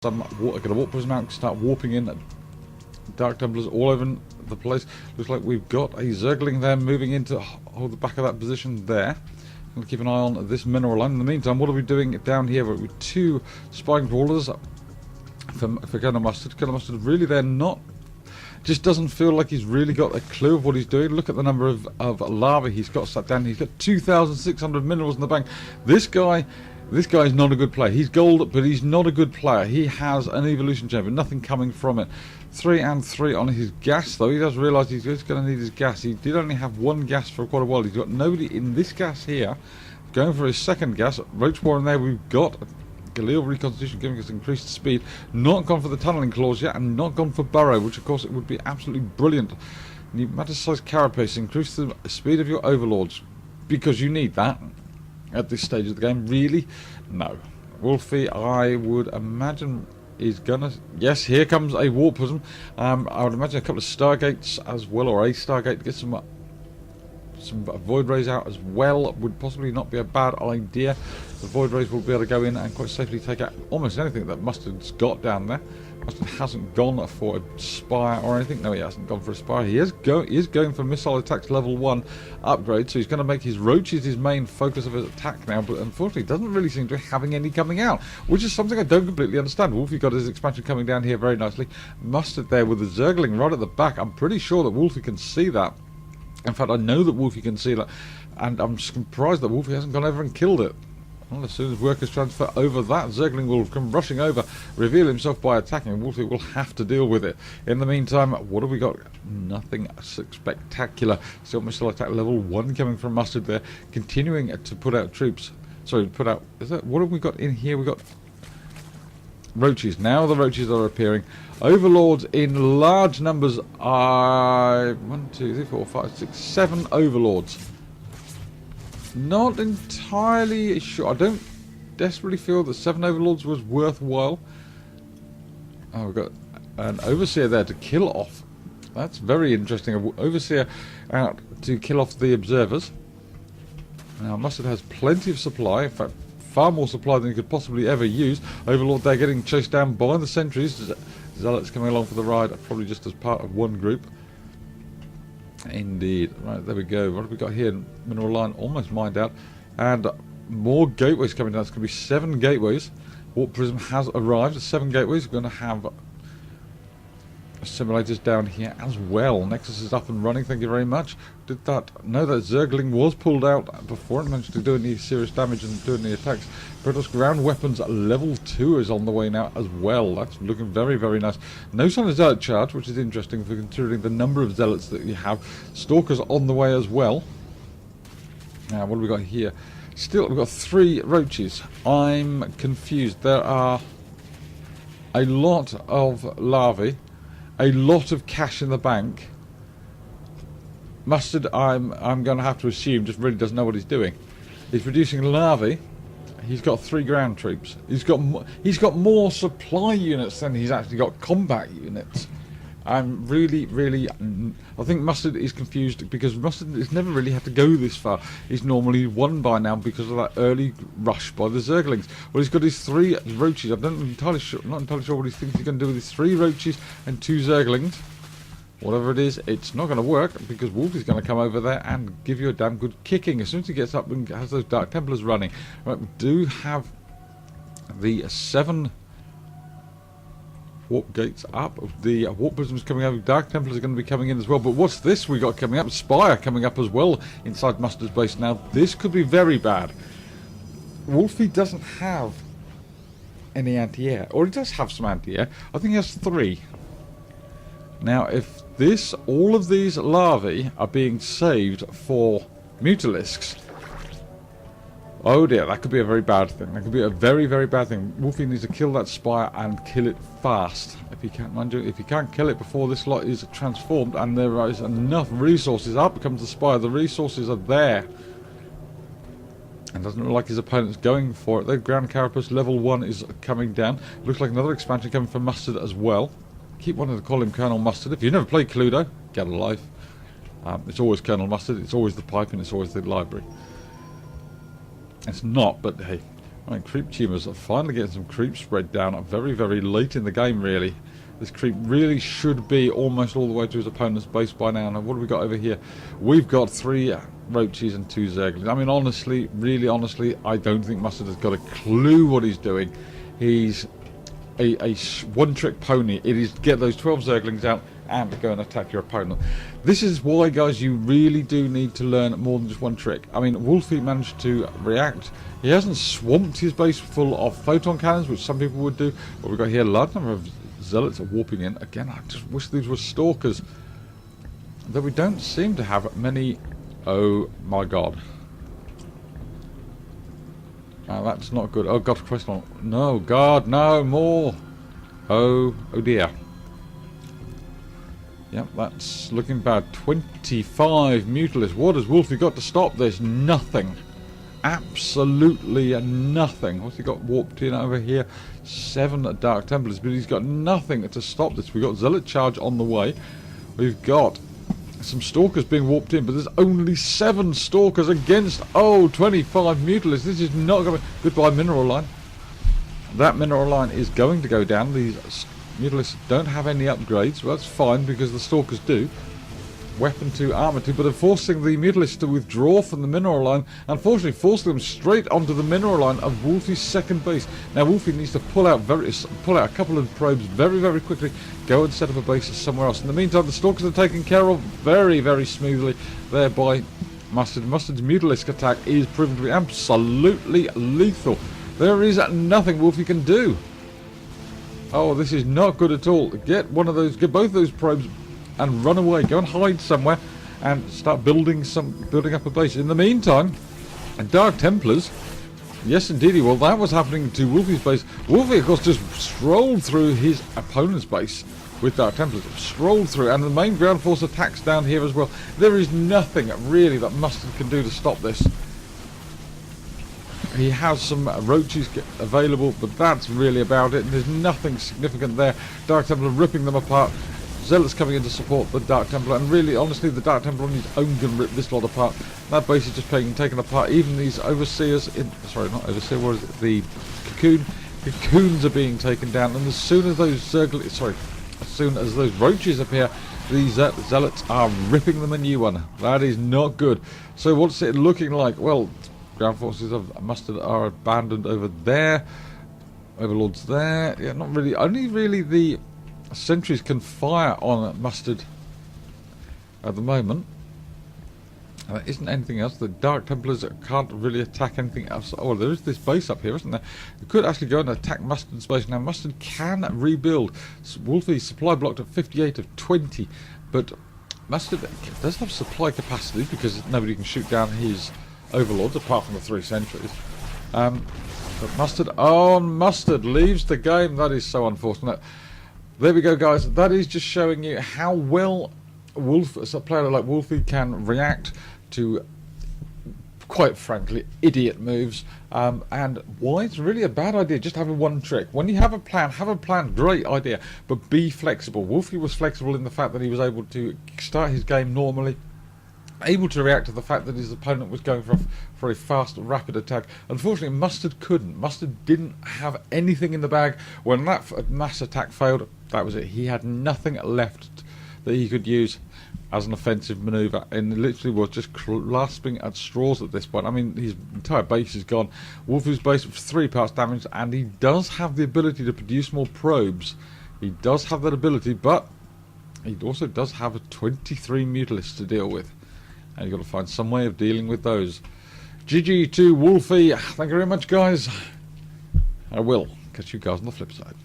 I'm going to warp prism out, start warping in Dark Templars all over the place. Looks like we've got a Zergling there moving into the back of that position there. We'll keep an eye on this mineral line. In the meantime, what are we doing down here? With two spine crawlers for Colonel Mustard. Colonel Mustard really there not... just doesn't feel like he's really got a clue of what he's doing. Look at the number of lava he's got sat down. He's got 2,600 minerals in the bank. This guy is not a good player. He's gold, but he's not a good player. He has an evolution chamber, nothing coming from it. 3 and 3 on his gas, though. He does realise he's just going to need his gas. He did only have one gas for quite a while. He's got nobody in this gas here. Going for his second gas. Roach War in there. We've got Galil Reconstitution giving us increased speed. Not gone for the tunneling claws yet, and not gone for burrow, which of course it would be absolutely brilliant. Pneumaticized carapace. Increase the speed of your overlords, because you need that at this stage of the game. Really? No. Wolfy, I would imagine, is gonna... yes, here comes a warp prism. I would imagine a couple of stargates as well, or a stargate to get some void rays out as well would possibly not be a bad idea. The void rays will be able to go in and quite safely take out almost anything that Mustard's got down there. Mustard hasn't gone for a spire or anything. No, he hasn't gone for a spire. He is going for missile attacks level 1 upgrade, so he's going to make his roaches his main focus of his attack now, but unfortunately doesn't really seem to be having any coming out, which is something I don't completely understand. Wolfy got his expansion coming down here very nicely. Mustard there with the Zergling right at the back. I'm pretty sure that Wolfy can see that. In fact, I know that Wolfy can see that, and I'm surprised that Wolfy hasn't gone over and killed it. Well, as soon as workers transfer over, that Zergling will come rushing over, reveal himself by attacking, and Wolfy will have to deal with it. In the meantime, what have we got? Nothing spectacular. Still missile attack level 1 coming from Mustard there, continuing to put out troops. Sorry, put out... what have we got in here? We've got roaches. Now the roaches are appearing. Overlords in large numbers are 1, 2, 3, 4, 5, 6, 7 overlords. Not entirely sure. I don't desperately feel that 7 overlords was worthwhile. Oh, we've got an overseer there to kill off. That's very interesting. An overseer out to kill off the observers. Now Mustard has plenty of supply. In fact, far more supply than he could possibly ever use. Overlord there getting chased down by the sentries. Zealots coming along for the ride, probably just as part of one group. Indeed. Right, there we go. What have we got here? Mineral line almost mined out. And more gateways coming down. It's going to be 7 gateways. Warp Prism has arrived. 7 gateways. We're going to have simulators down here as well. Nexus is up and running. Thank you very much. Did that... no, that Zergling was pulled out before it managed to do any serious damage and do any attacks. Protoss ground weapons level 2 is on the way now as well. That's looking very, very nice. No sign of Zealot charge, which is interesting for considering the number of Zealots that you have. Stalkers on the way as well. Now, what have we got here? Still, we've got 3 roaches. I'm confused. There are a lot of larvae. A lot of cash in the bank. Mustard, I'm going to have to assume, just really doesn't know what he's doing. He's producing larvae. He's got 3 ground troops. He's got more supply units than he's actually got combat units. I'm really, I think Mustard is confused because Mustard has never really had to go this far. He's normally won by now because of that early rush by the Zerglings. Well, he's got his 3 roaches. I'm not entirely sure what he thinks he's going to do with his 3 roaches and 2 Zerglings. Whatever it is, it's not going to work because Wolfy's going to come over there and give you a damn good kicking as soon as he gets up and has those Dark Templars running. Right, we do have the 7 warp gates up. The warp prisms coming over. Dark Templars are going to be coming in as well. But what's this we got coming up? Spire coming up as well inside Mustard's base. Now this could be very bad. Wolfy doesn't have any anti-air, or he does have some anti-air. I think he has 3. Now if all of these larvae are being saved for mutalisks, oh dear, that could be a very bad thing. That could be a very, very bad thing. Wolfy needs to kill that spire and kill it fast. If he can't, mind you, if he can't kill it before this lot is transformed and there is enough resources, up comes the spire. The resources are there. And doesn't look like his opponent's going for it. The ground carapace level 1 is coming down. Looks like another expansion coming from Mustard as well. Keep wanting to call him Colonel Mustard. If you've never played Cluedo, get a life. It's always Colonel Mustard. It's always the pipe and it's always the library. It's not, but hey, I mean, creep tumors are finally getting some creep spread down very, very late in the game, really. This creep really should be almost all the way to his opponent's base by now. Now, what have we got over here? We've got 3 roaches and 2 zerglings. I mean, honestly, really honestly, I don't think Mustard has got a clue what he's doing. He's a one-trick pony. It is get those 12 zerglings out and go and attack your opponent. This is why, guys, you really do need to learn more than just one trick. I mean, Wolfy managed to react. He hasn't swamped his base full of photon cannons, which some people would do. But we've got here a large number of zealots are warping in. Again, I just wish these were stalkers. Though we don't seem to have many. Oh my god. That's not good. Oh god, question. No, god, no, more. Oh dear. Yep, that's looking bad. 25 Mutalisks. What has Wolfy got to stop this? Nothing. Absolutely nothing. What's he got warped in over here? 7 Dark Templars, but he's got nothing to stop this. We've got Zealot Charge on the way. We've got some Stalkers being warped in, but there's only 7 Stalkers against, 25 Mutalisks. This is not going to... Goodbye, Mineral Line. That Mineral Line is going to go down. These Mutalisks don't have any upgrades. Well, that's fine, because the Stalkers do. Weapon 2, Armor 2, but they're forcing the Mutalisks to withdraw from the Mineral Line, unfortunately forcing them straight onto the Mineral Line of Wolfy's second base. Now Wolfy needs to pull out a couple of probes very, very quickly, go and set up a base somewhere else. In the meantime, the Stalkers are taken care of very, very smoothly, thereby Mustard. Mustard's Mutalisk attack is proven to be absolutely lethal. There is nothing Wolfy can do. Oh, this is not good at all. Get both of those probes and run away. Go and hide somewhere and start building up a base. In the meantime, Dark Templars, yes indeedy, well that was happening to Wolfy's base. Wolfy of course just strolled through his opponent's base with Dark Templars, strolled through, and the main ground force attacks down here as well. There is nothing really that Mustard can do to stop this. He has some roaches available, but that's really about it. There's nothing significant there. Dark Templar ripping them apart. Zealots coming in to support the Dark Templar, and really, honestly, the Dark Templar on his own can rip this lot apart. That base is just being taken apart. Even these Overseers, not Overseer, what is it? The Cocoons are being taken down, and as soon as those roaches appear, these Zealots are ripping them a new one. That is not good. So what's it looking like? Well, ground forces of Mustard are abandoned over there. Overlords there. Yeah, not really. Only really the sentries can fire on Mustard at the moment. There isn't anything else. The Dark Templars can't really attack anything else. Oh, there is this base up here, isn't there? You could actually go and attack Mustard's base. Now, Mustard can rebuild. Wolfy's supply blocked at 58 of 20, but Mustard does have supply capacity because nobody can shoot down his overlords apart from the 3 sentries. But Mustard leaves the game. That is so unfortunate. There we go, guys. That is just showing you how well a player like Wolfy can react to, quite frankly, idiot moves, and why it's really a bad idea just having one trick. When you have a plan, great idea, but be flexible. Wolfy was flexible in the fact that he was able to start his game normally, able to react to the fact that his opponent was going for a fast, rapid attack. Unfortunately, Mustard couldn't. Mustard didn't have anything in the bag. When that mass attack failed, that was it. He had nothing left that he could use as an offensive manoeuvre, and literally was just clasping at straws at this point. I mean, his entire base is gone. Wolfy's base was 3 parts damaged, and he does have the ability to produce more probes. He does have that ability, but he also does have 23 Mutalisks to deal with. And you've got to find some way of dealing with those. GG to Wolfy. Thank you very much, guys. I will catch you guys on the flip side.